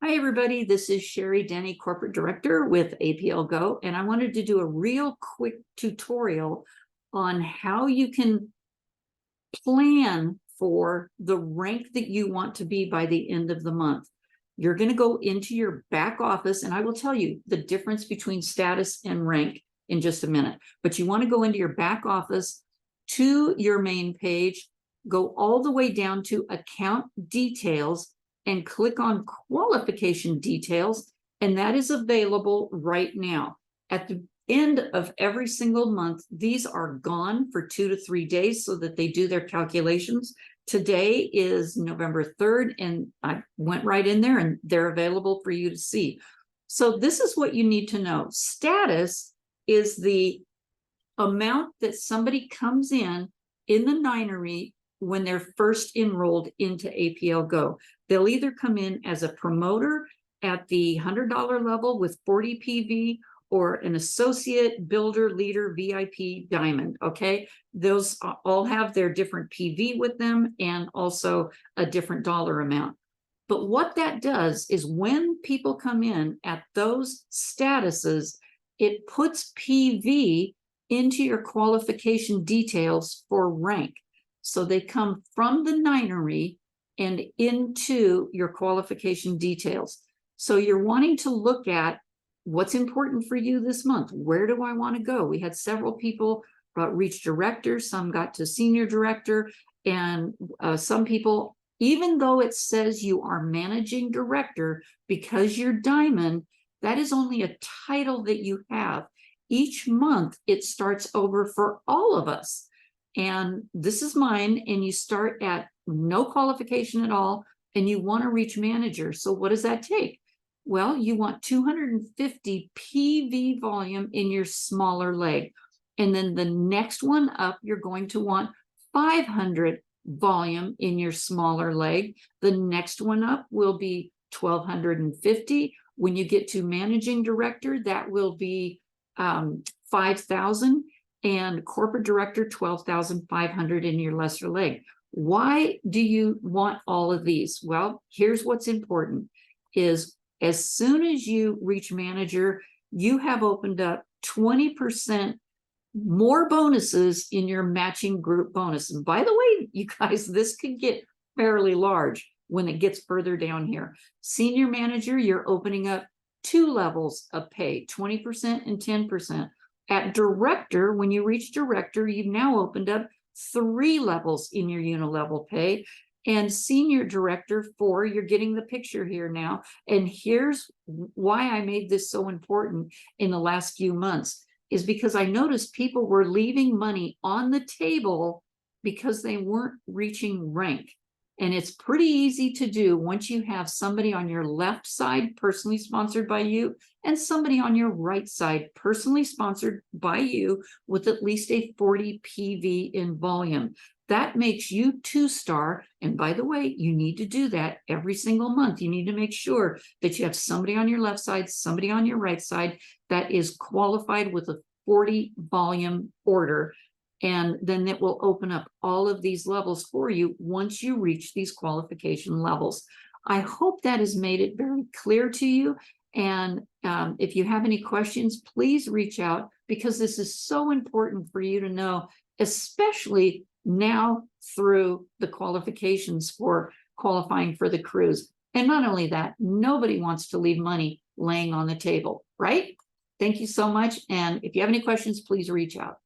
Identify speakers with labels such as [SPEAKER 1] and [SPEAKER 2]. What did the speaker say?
[SPEAKER 1] Hi, everybody. This is Sherry Denny, Corporate Director with APLGO, and I wanted to do a real quick tutorial on how you can plan for the rank that you want to be by the end of the month. You're going to go into your back office, and I will tell you the difference between status and rank in just a minute. But you want to go into your back office to your main page, go all the way down to account details, and click on qualification details, and that is available right now. At the end of every single month, these are gone for 2 to 3 days so that they do their calculations. Today is November 3rd, and I went right in there and they're available for you to see. So this is what you need to know. Status is the amount that somebody comes in the Ninery when they're first enrolled into APLGO. They'll either come in as a promoter at the $100 level with 40 PV or an associate, builder, leader, VIP, diamond, okay? Those all have their different PV with them and also a different dollar amount. But what that does is when people come in at those statuses, it puts PV into your qualification details for rank. So they come from the Ninery and into your qualification details. So you're wanting to look at what's important for you this month. Where do I want to go? We had several people reach director, some got to senior director, and some people, even though it says you are managing director, because you're diamond, that is only a title that you have. Each month it starts over for all of us. And this is mine, and you start at no qualification at all, and you want to reach manager. So what does that take? Well, you want 250 PV volume in your smaller leg. And then the next one up, you're going to want 500 volume in your smaller leg. The next one up will be 1250. When you get to managing director, that will be 5,000. And corporate director, 12,500 in your lesser leg. Why do you want all of these? Well, here's what's important is as soon as you reach manager, you have opened up 20% more bonuses in your matching group bonus. And by the way, you guys, this could get fairly large when it gets further down here. Senior manager, you're opening up 2 levels of pay, 20% and 10%. At director, when you reach director, you've now opened up 3 levels in your unilevel pay. And senior director 4, you're getting the picture here now. And here's why I made this so important in the last few months, is because I noticed people were leaving money on the table because they weren't reaching rank. And it's pretty easy to do once you have somebody on your left side personally sponsored by you and somebody on your right side personally sponsored by you with at least a 40 PV in volume. That makes you 2-star. And by the way, you need to do that every single month. You need to make sure that you have somebody on your left side, somebody on your right side that is qualified with a 40 volume order. And then it will open up all of these levels for you once you reach these qualification levels. I hope that has made it very clear to you. And if you have any questions, please reach out, because this is so important for you to know, especially now through the qualifications for qualifying for the cruise. And not only that, nobody wants to leave money laying on the table, right? Thank you so much. And if you have any questions, please reach out.